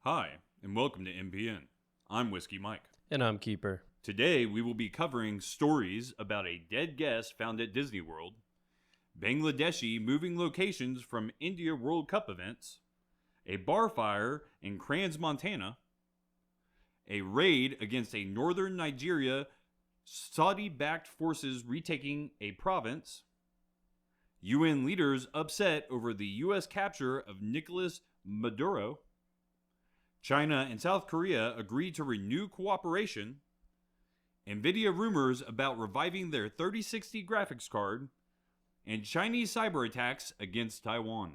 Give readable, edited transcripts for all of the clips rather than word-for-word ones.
Hi, and welcome to MPN. I'm Whiskey Mike. And I'm Keeper. Today we will be covering stories about a dead guest found at Disney World, Bangladeshi moving locations from India World Cup events, a bar fire in Crans, Montana, a raid against a northern Nigeria, Saudi-backed forces retaking a province, UN leaders upset over the U.S. capture of Nicolas Maduro, China and South Korea agree to renew cooperation, Nvidia rumors about reviving their 3060 graphics card, and Chinese cyber attacks against Taiwan.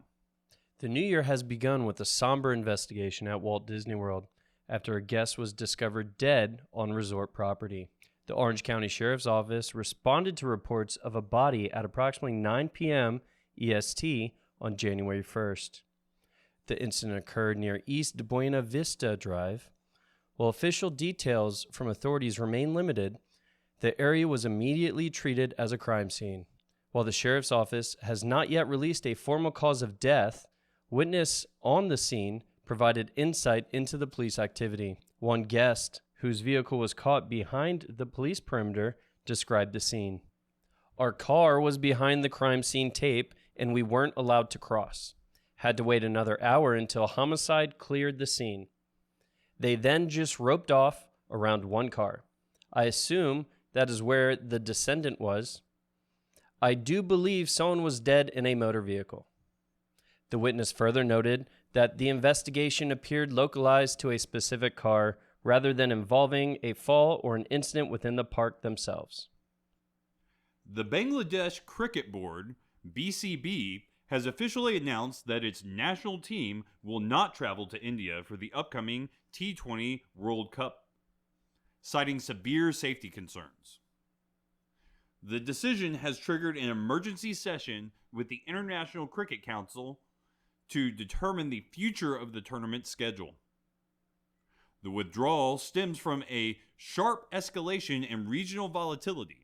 The new year has begun with a somber investigation at Walt Disney World after a guest was discovered dead on resort property. The Orange County Sheriff's Office responded to reports of a body at approximately 9 p.m. EST on January 1st. The incident occurred near East Buena Vista Drive. While official details from authorities remain limited, the area was immediately treated as a crime scene. While the sheriff's office has not yet released a formal cause of death, witness on the scene provided insight into the police activity. One guest, whose vehicle was caught behind the police perimeter, described the scene. "Our car was behind the crime scene tape and we weren't allowed to cross. Had to wait another hour until homicide cleared the scene. They then just roped off around one car. I assume that is where the descendant was. I do believe someone was dead in a motor vehicle." The witness further noted that the investigation appeared localized to a specific car rather than involving a fall or an incident within the park themselves. The Bangladesh Cricket Board, BCB, has officially announced that its national team will not travel to India for the upcoming T20 World Cup, citing severe safety concerns. The decision has triggered an emergency session with the International Cricket Council to determine the future of the tournament schedule. The withdrawal stems from a sharp escalation in regional volatility.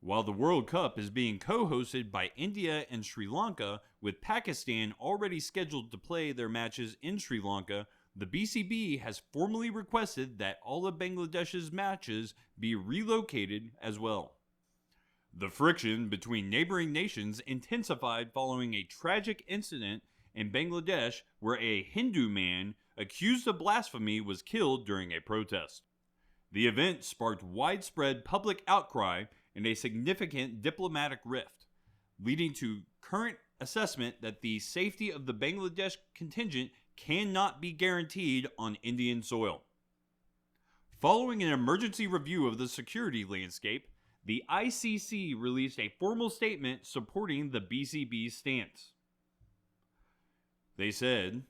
While the World Cup is being co-hosted by India and Sri Lanka, with Pakistan already scheduled to play their matches in Sri Lanka, the BCB has formally requested that all of Bangladesh's matches be relocated as well. The friction between neighboring nations intensified following a tragic incident in Bangladesh where a Hindu man accused of blasphemy was killed during a protest. The event sparked widespread public outcry and a significant diplomatic rift, leading to current assessment that the safety of the Bangladesh contingent cannot be guaranteed on Indian soil. Following an emergency review of the security landscape, the ICC released a formal statement supporting the BCB's stance. They said,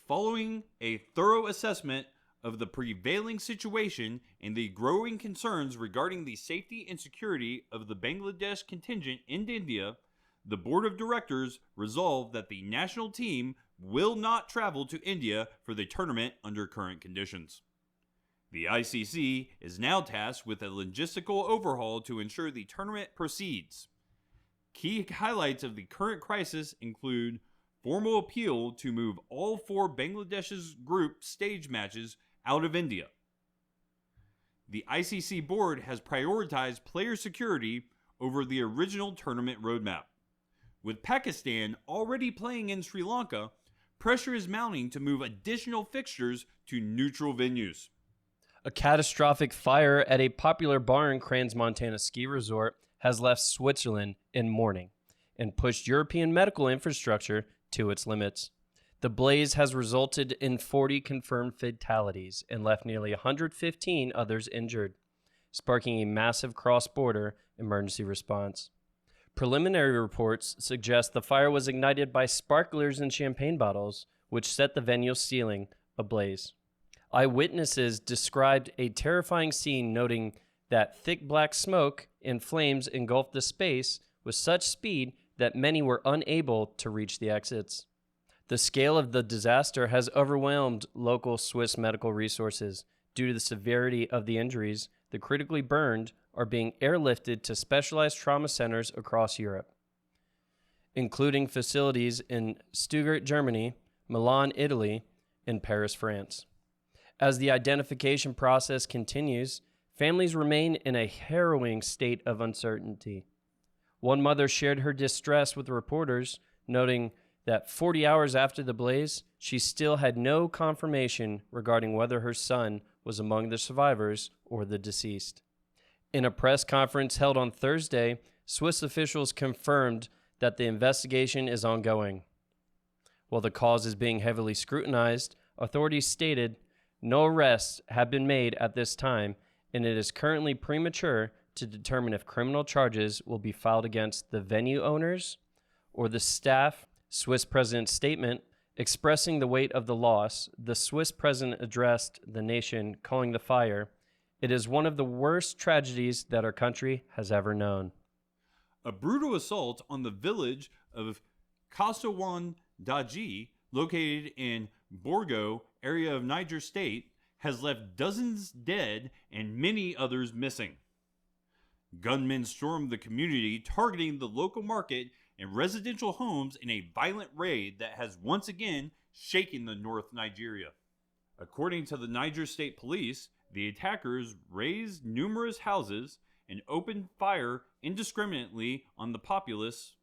following a thorough assessment of the prevailing situation and the growing concerns regarding the safety and security of the Bangladesh contingent in India, the board of directors resolved that the national team will not travel to India for the tournament under current conditions. The ICC is now tasked with a logistical overhaul to ensure the tournament proceeds. Key highlights of the current crisis include formal appeal to move all four Bangladesh's group stage matches out of India. The ICC board has prioritized player security over the original tournament roadmap. With Pakistan already playing in Sri Lanka, pressure is mounting to move additional fixtures to neutral venues. A catastrophic fire at a popular bar in Crans, Montana ski resort has left Switzerland in mourning and pushed European medical infrastructure to its limits. The blaze has resulted in 40 confirmed fatalities and left nearly 115 others injured, sparking a massive cross-border emergency response. Preliminary reports suggest the fire was ignited by sparklers and champagne bottles, which set the venue's ceiling ablaze. Eyewitnesses described a terrifying scene, noting that thick black smoke and flames engulfed the space with such speed that many were unable to reach the exits. The scale of the disaster has overwhelmed local Swiss medical resources. Due to the severity of the injuries, the critically burned are being airlifted to specialized trauma centers across Europe, including facilities in Stuttgart, Germany, Milan, Italy, in Paris, France. As the identification process continues, families remain in a harrowing state of uncertainty. One mother shared her distress with reporters, noting that 40 hours after the blaze, she still had no confirmation regarding whether her son was among the survivors or the deceased. In a press conference held on Thursday, Swiss officials confirmed that the investigation is ongoing. While the cause is being heavily scrutinized, authorities stated no arrests have been made at this time, and it is currently premature to determine if criminal charges will be filed against the venue owners or the staff. Swiss president's statement expressing the weight of the loss, the Swiss president addressed the nation, calling the fire, "It is one of the worst tragedies that our country has ever known." A brutal assault on the village of Kasawan Daji, located in Borgo area of Niger State, has left dozens dead and many others missing. Gunmen stormed the community, targeting the local market and residential homes in a violent raid that has once again shaken the North Nigeria. According to the Niger State Police, the attackers razed numerous houses and opened fire indiscriminately on the populace.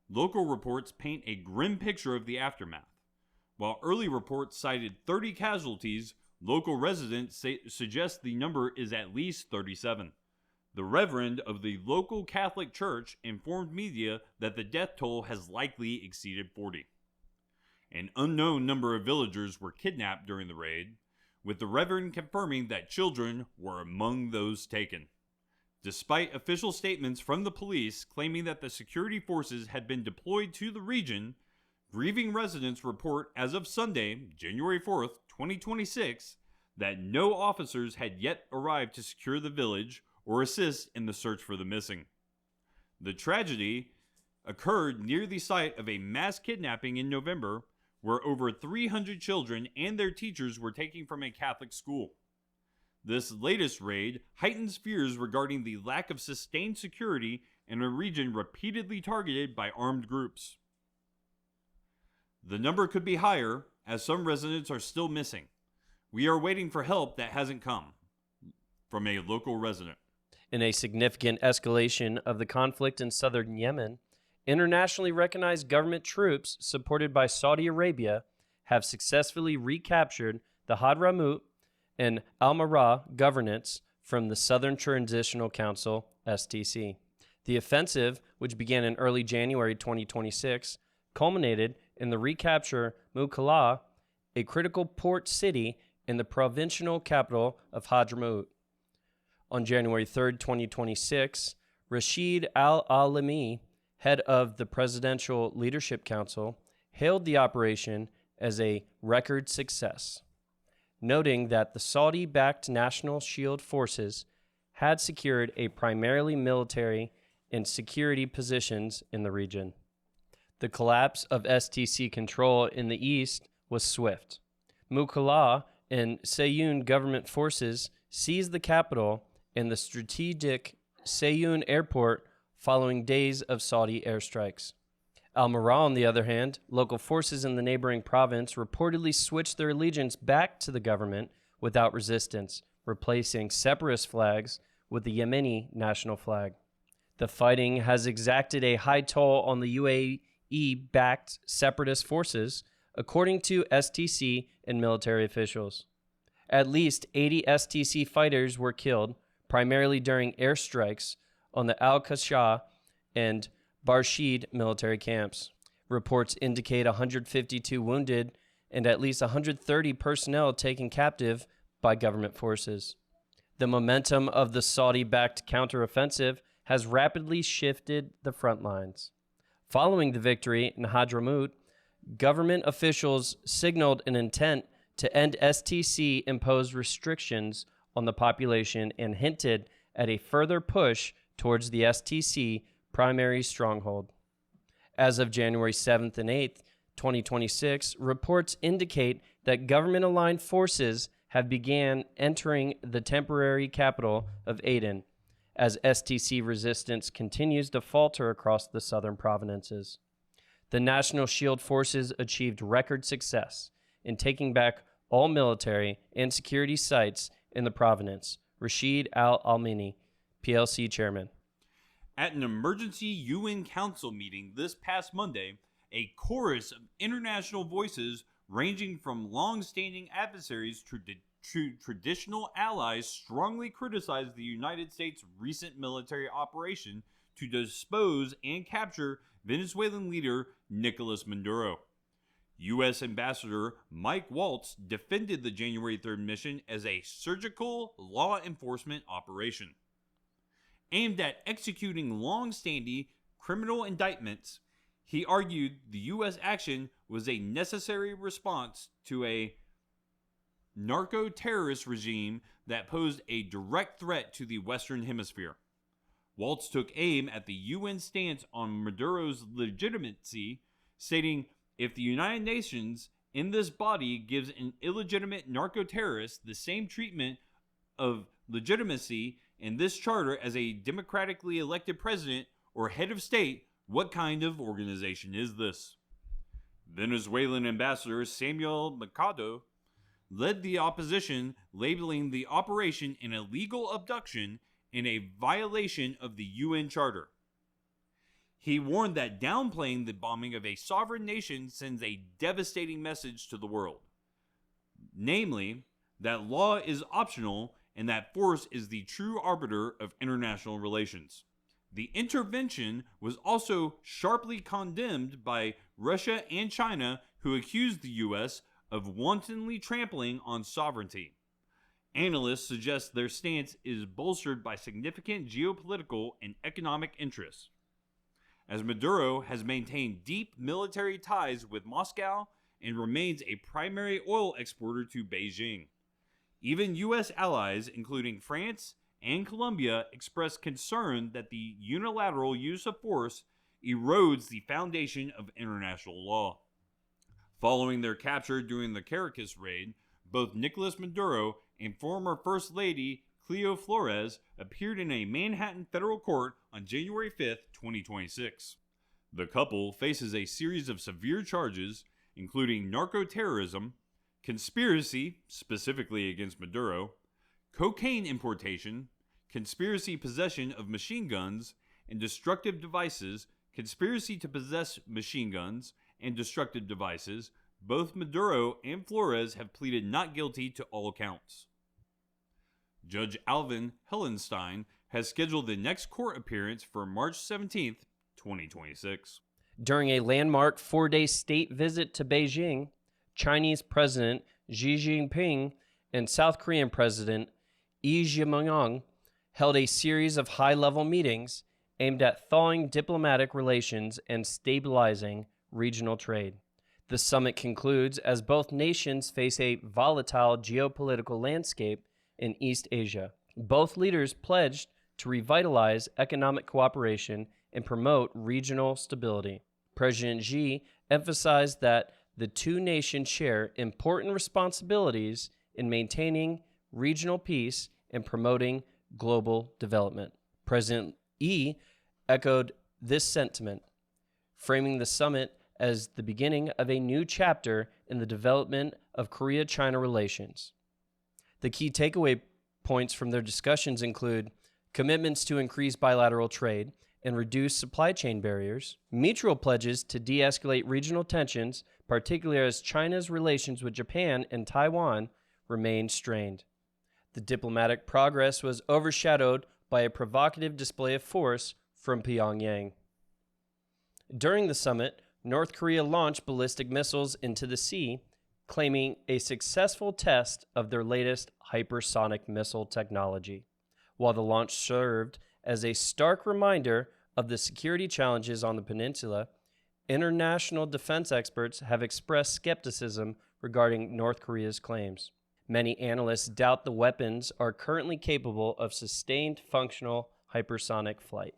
Local reports paint a grim picture of the aftermath. While early reports cited 30 casualties, local residents suggest the number is at least 37. The reverend of the local Catholic church informed media that the death toll has likely exceeded 40. An unknown number of villagers were kidnapped during the raid, with the reverend confirming that children were among those taken. Despite official statements from the police claiming that the security forces had been deployed to the region, grieving residents report as of Sunday, January 4th, 2026, that no officers had yet arrived to secure the village or assist in the search for the missing. The tragedy occurred near the site of a mass kidnapping in November, where over 300 children and their teachers were taken from a Catholic school. This latest raid heightens fears regarding the lack of sustained security in a region repeatedly targeted by armed groups. The number could be higher, as some residents are still missing. We are waiting for help that hasn't come. From a local resident. In a significant escalation of the conflict in southern Yemen, internationally recognized government troops supported by Saudi Arabia have successfully recaptured the Hadramaut and Al-Marrah governorates from the Southern Transitional Council, STC. The offensive, which began in early January 2026, culminated in the recapture Mukalla, a critical port city in the provincial capital of Hadramaut. On January 3rd, 2026, Rashid Al-Alimi, head of the Presidential Leadership Council, hailed the operation as a record success, noting that the Saudi-backed National Shield Forces had secured a primarily military and security positions in the region. The collapse of STC control in the east was swift. Mukalla and Sayoun government forces seized the capital and the strategic Sayoun airport following days of Saudi airstrikes. Al-Marrah, on the other hand, local forces in the neighboring province reportedly switched their allegiance back to the government without resistance, replacing separatist flags with the Yemeni national flag. The fighting has exacted a high toll on the UAE-backed separatist forces, according to STC and military officials. At least 80 STC fighters were killed, primarily during airstrikes on the Al-Qasha and Barshid military camps. Reports indicate 152 wounded and at least 130 personnel taken captive by government forces. The momentum of the Saudi-backed counteroffensive has rapidly shifted the front lines. Following the victory in Hadramaut, government officials signaled an intent to end STC-imposed restrictions on the population and hinted at a further push towards the STC primary stronghold. As of January 7th and 8th, 2026, reports indicate that government-aligned forces have began entering the temporary capital of Aden, as STC resistance continues to falter across the southern provinces. The National Shield Forces achieved record success, in taking back all military and security sites in the province. Rashid Al-Almini, PLC chairman. At an emergency UN Council meeting this past Monday, a chorus of international voices ranging from long-standing adversaries to traditional allies strongly criticized the United States' recent military operation to dispose and capture Venezuelan leader Nicolas Maduro. U.S. Ambassador Mike Waltz defended the January 3rd mission as a surgical law enforcement operation. Aimed at executing long-standing criminal indictments, he argued the U.S. action was a necessary response to a narco-terrorist regime that posed a direct threat to the Western Hemisphere. Waltz took aim at the UN stance on Maduro's legitimacy, stating, "If the United Nations in this body gives an illegitimate narco-terrorist the same treatment of legitimacy in this charter as a democratically elected president or head of state, what kind of organization is this?" Venezuelan Ambassador Samuel Mercado led the opposition, labeling the operation an illegal abduction and a violation of the UN Charter. He warned that downplaying the bombing of a sovereign nation sends a devastating message to the world, namely, that law is optional and that force is the true arbiter of international relations. The intervention was also sharply condemned by Russia and China, who accused the U.S. of wantonly trampling on sovereignty. Analysts suggest their stance is bolstered by significant geopolitical and economic interests, as Maduro has maintained deep military ties with Moscow and remains a primary oil exporter to Beijing. Even U.S. allies, including France and Colombia, expressed concern that the unilateral use of force erodes the foundation of international law. Following their capture during the Caracas raid, both Nicolas Maduro and former First Lady Cleo Flores appeared in a Manhattan federal court on January 5, 2026. The couple faces a series of severe charges, including narco-terrorism, conspiracy, specifically against Maduro, cocaine importation, conspiracy possession of machine guns and destructive devices, conspiracy to possess machine guns and destructive devices. Both Maduro and Flores have pleaded not guilty to all counts. Judge Alvin Hellenstein has scheduled the next court appearance for March 17, 2026. During a landmark 4-day state visit to Beijing, Chinese President Xi Jinping and South Korean President Lee Jae-myung held a series of high-level meetings aimed at thawing diplomatic relations and stabilizing regional trade. The summit concludes as both nations face a volatile geopolitical landscape in East Asia. Both leaders pledged to revitalize economic cooperation and promote regional stability. President Xi emphasized that the two nations share important responsibilities in maintaining regional peace and promoting global development. President Yi echoed this sentiment, framing the summit as the beginning of a new chapter in the development of Korea-China relations. The key takeaway points from their discussions include commitments to increase bilateral trade and reduce supply chain barriers, mutual pledges to de-escalate regional tensions, particularly as China's relations with Japan and Taiwan remain strained. The diplomatic progress was overshadowed by a provocative display of force from Pyongyang. During the summit, North Korea launched ballistic missiles into the sea, claiming a successful test of their latest hypersonic missile technology. While the launch served as a stark reminder of the security challenges on the peninsula, international defense experts have expressed skepticism regarding North Korea's claims. Many analysts doubt the weapons are currently capable of sustained functional hypersonic flight.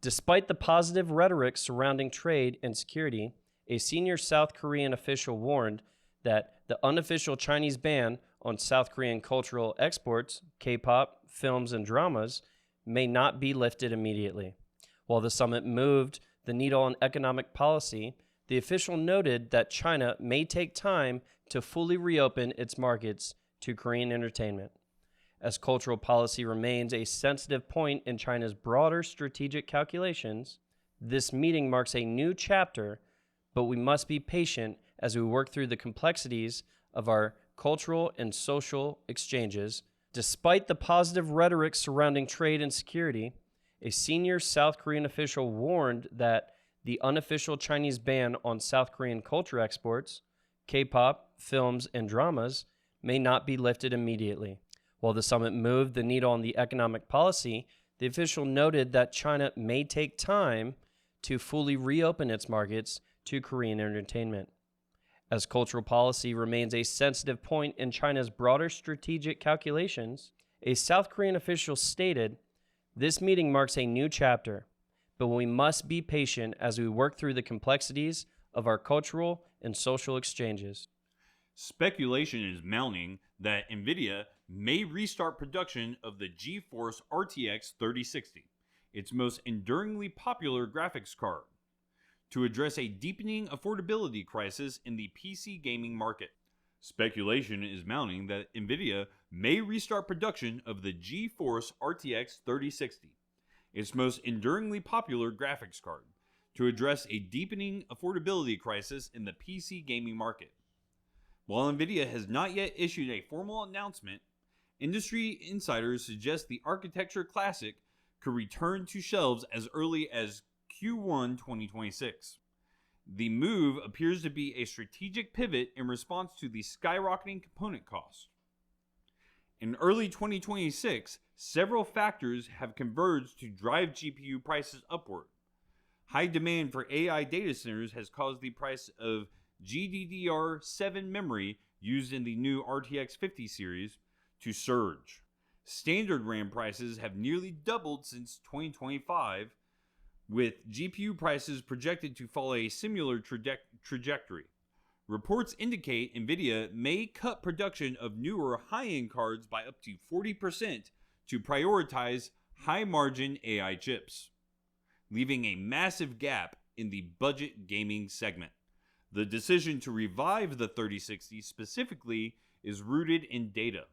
Despite the positive rhetoric surrounding trade and security, a senior South Korean official warned that the unofficial Chinese ban on South Korean cultural exports, K-pop, films, and dramas, may not be lifted immediately. While the summit moved the needle on economic policy, the official noted that China may take time to fully reopen its markets to Korean entertainment. As cultural policy remains a sensitive point in China's broader strategic calculations, this meeting marks a new chapter, but we must be patient as we work through the complexities of our cultural and social exchanges. Despite the positive rhetoric surrounding trade and security, a senior South Korean official warned that the unofficial Chinese ban on South Korean culture exports, K-pop, films, and dramas may not be lifted immediately. While the summit moved the needle on the economic policy, the official noted that China may take time to fully reopen its markets to Korean entertainment. As cultural policy remains a sensitive point in China's broader strategic calculations, a South Korean official stated, "This meeting marks a new chapter, but we must be patient as we work through the complexities of our cultural and social exchanges." Speculation is mounting that Nvidia may restart production of the GeForce RTX 3060, its most enduringly popular graphics card, to address a deepening affordability crisis in the PC gaming market. Speculation is mounting that Nvidia may restart production of the GeForce RTX 3060, its most enduringly popular graphics card, to address a deepening affordability crisis in the PC gaming market. While Nvidia has not yet issued a formal announcement, industry insiders suggest the architecture classic could return to shelves as early as Q1 2026. The move appears to be a strategic pivot in response to the skyrocketing component costs. In early 2026, several factors have converged to drive GPU prices upward. High demand for AI data centers has caused the price of GDDR7 memory used in the new RTX 50 series to surge. Standard RAM prices have nearly doubled since 2025, with GPU prices projected to follow a similar trajectory. Reports indicate Nvidia may cut production of newer high-end cards by up to 40% to prioritize high-margin AI chips, leaving a massive gap in the budget gaming segment. The decision to revive the 3060 specifically is rooted in data.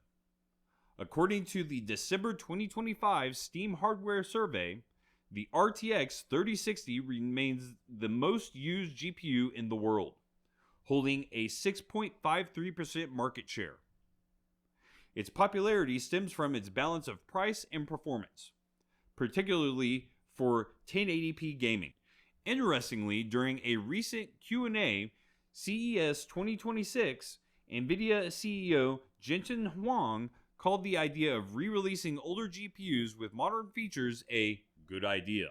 According to the December 2025 Steam hardware survey, the RTX 3060 remains the most used GPU in the world, holding a 6.53% market share. Its popularity stems from its balance of price and performance, particularly for 1080p gaming. Interestingly, during a recent Q&A, CES 2026, Nvidia CEO Jensen Huang called the idea of re-releasing older GPUs with modern features a good idea.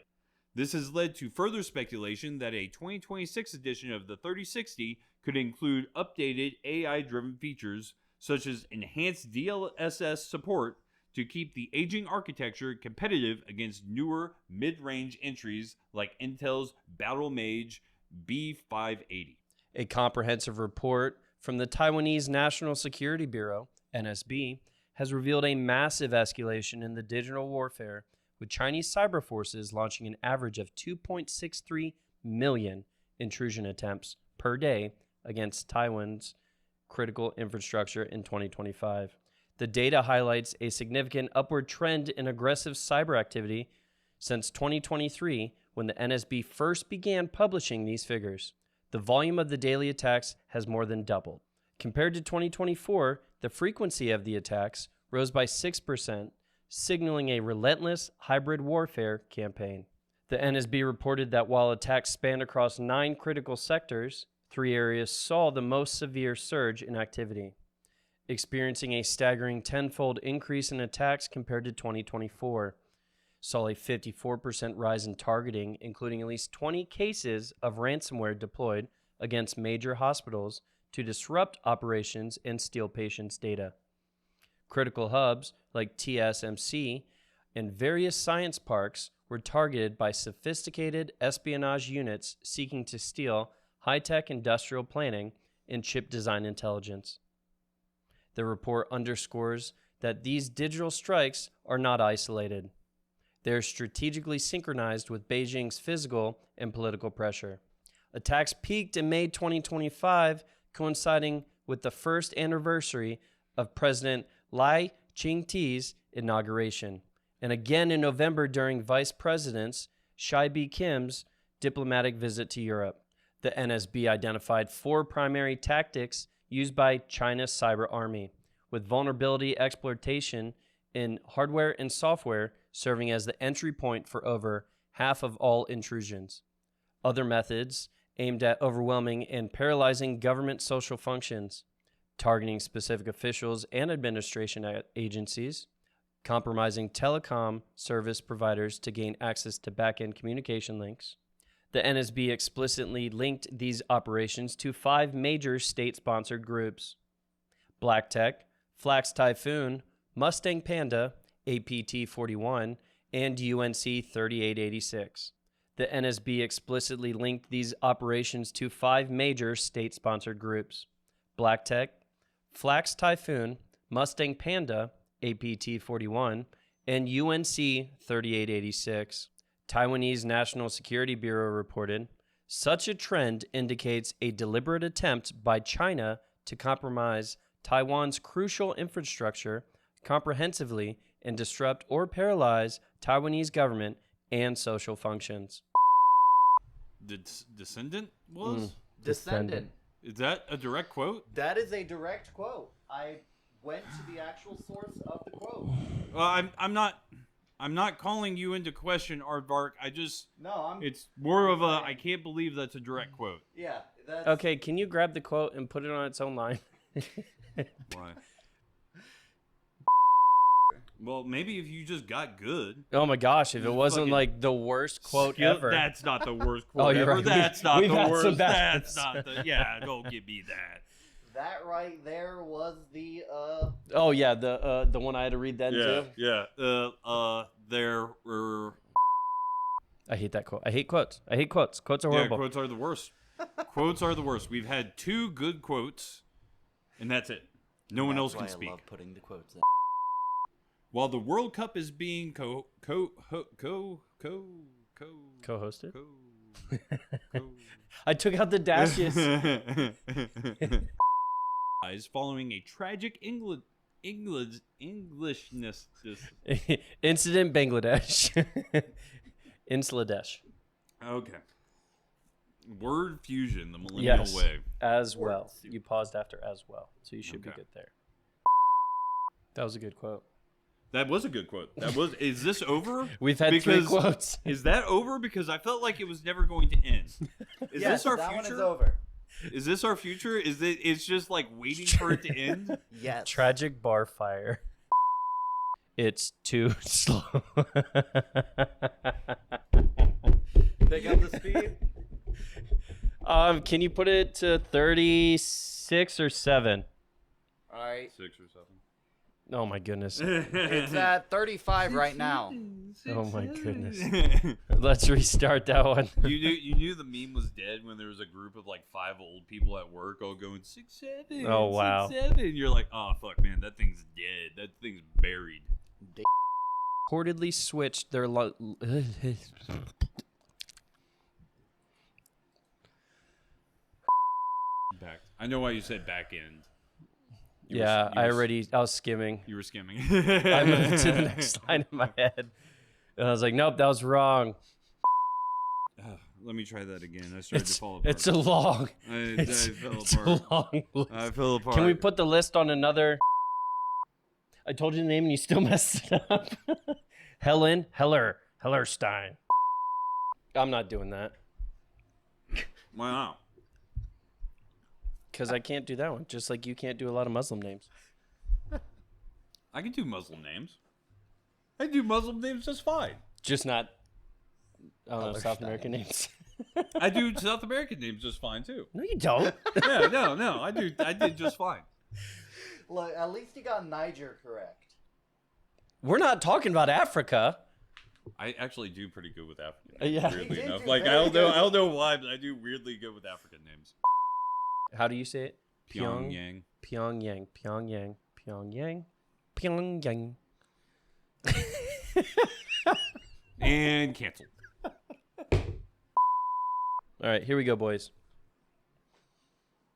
This has led to further speculation that a 2026 edition of the 3060 could include updated AI-driven features such as enhanced DLSS support to keep the aging architecture competitive against newer mid-range entries like Intel's Battlemage B580. A comprehensive report from the Taiwanese National Security Bureau, NSB, has revealed a massive escalation in the digital warfare, with Chinese cyber forces launching an average of 2.63 million intrusion attempts per day against Taiwan's critical infrastructure in 2025. The data highlights a significant upward trend in aggressive cyber activity since 2023, when the NSB first began publishing these figures. The volume of the daily attacks has more than doubled. Compared to 2024, the frequency of the attacks rose by 6%, signaling a relentless hybrid warfare campaign. The NSB reported that while attacks spanned across 9 critical sectors, 3 areas saw the most severe surge in activity, experiencing a staggering tenfold increase in attacks compared to 2024. Saw a 54% rise in targeting, including at least 20 cases of ransomware deployed against major hospitals to disrupt operations and steal patients' data. Critical hubs like TSMC and various science parks were targeted by sophisticated espionage units seeking to steal high-tech industrial planning and chip design intelligence. The report underscores that these digital strikes are not isolated. They are strategically synchronized with Beijing's physical and political pressure. Attacks peaked in May 2025, coinciding with the first anniversary of President Lai Ching-te's inauguration, and again in November during Vice President Shai Kim's diplomatic visit to Europe. The NSB identified 4 primary tactics used by China's cyber army, with vulnerability exploitation in hardware and software serving as the entry point for over half of all intrusions. Other methods aimed at overwhelming and paralyzing government social functions, targeting specific officials and administration agencies, compromising telecom service providers to gain access to back-end communication links. The NSB explicitly linked these operations to 5 major state-sponsored groups: Black Tech, Flax Typhoon, Mustang Panda, APT-41, and UNC 3886. The NSB explicitly linked these operations to 5 major state-sponsored groups: Black Tech, Flax Typhoon, Mustang Panda, APT-41, and UNC 3886. Taiwanese National Security Bureau reported, such a trend indicates a deliberate attempt by China to compromise Taiwan's crucial infrastructure comprehensively and disrupt or paralyze Taiwanese government and social functions. Descendant was? Descendant. Is that a direct quote? That is a direct quote. I went to the actual source of the quote. Well, I'm not calling you into question, Aardvark. No, It's more of a, I can't believe that's a direct quote. Yeah. That's... Okay, can you grab the quote and put it on its own line? Why? Well, maybe if you just got good. Oh my gosh, if it wasn't fucking like the worst quote ever. That's not the worst quote Oh, you're ever. right. That's not We've the had some worst. bad That's ones. not the. Yeah, don't give me that. That right there was the Oh yeah, the one I had to read then too. Yeah. There were. I hate that quote. I hate quotes. I hate quotes. Quotes are Yeah, horrible. quotes are the worst. Quotes are the worst. We've had 2 good quotes, and that's it. No one else can speak. I love putting the quotes in. While the World Cup is being co-hosted. I took out the dashes. Following a tragic Englishness. Incident Bangladesh. Insladesh. Okay. Word fusion, the millennial Yes, way. as well. You paused after as well, so you should be Okay. good there. That was a good quote. That was a good quote. Is this over? We've had 3 quotes. Is that over? Because I felt like it was never going to end. Is Yes, this our that future? one is over. Is this our future? It's just like waiting for it to end? Yes. Tragic bar fire. It's too slow. Pick up the speed. Can you put it to 36 or 7? All right. 6 or 7. Oh my goodness. It's at 35 right now. Oh my goodness. Let's restart that one. You knew the meme was dead when there was a group of like 5 old people at work all going 6, 7. Oh, wow. 6, 7. You're like, oh fuck, man, that thing's dead. That thing's buried. Reportedly switched their Back. I know why you said back end. Yeah, I was skimming. You were skimming. I moved to the next line in my head. And I was like, nope, that was wrong. Let me try that again. I started to fall apart. It's a long. I fell It's apart. a long list. I fell apart. Can we put the list on another? I told you the name and you still messed it up. Hellerstein. I'm not doing that. Why not? Because I can't do that one. Just like you can't do a lot of Muslim names. I can do Muslim names. I do Muslim names just fine. Just not, I don't know, South American names. I do South American names just fine too. No, you don't. Yeah, no, I did just fine. Look, at least you got Niger correct. We're not talking about Africa. I actually do pretty good with African Yeah. names, You weirdly did enough. do Like I very don't good. know why, but I do weirdly good with African names. How do you say it? Pyongyang. Pyongyang. Pyongyang. Pyongyang. Pyongyang. And canceled. All right, here we go, boys.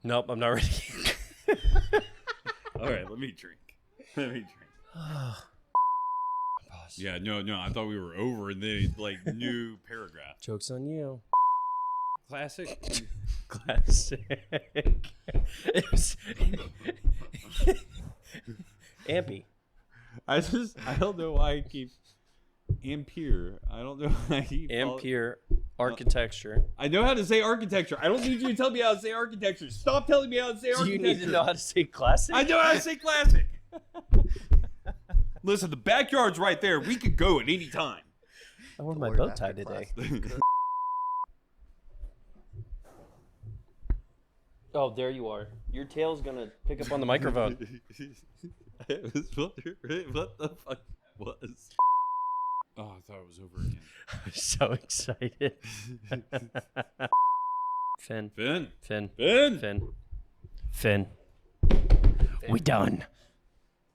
Nope, I'm not ready. All right, let me drink. Let me drink. Pause. Yeah, no, I thought we were over, and then like new paragraph. Joke's on you. Classic. Classic. It was Ampy. I don't know why I keep Ampere. I don't know why I keep Ampere architecture. I know how to say architecture. I don't need you to tell me how to say architecture. Stop telling me how to say Do architecture. you need to know how to say classic? I know how to say classic. Listen, the backyard's right there. We could go at any time. I wore my Word bow after tie today. class. Oh, there you are. Your tail's gonna pick up on the microphone. I was wondering what the fuck was. Oh, I thought it was over again. I'm so excited. Finn. Finn. Finn. Finn. Finn. Finn. We done.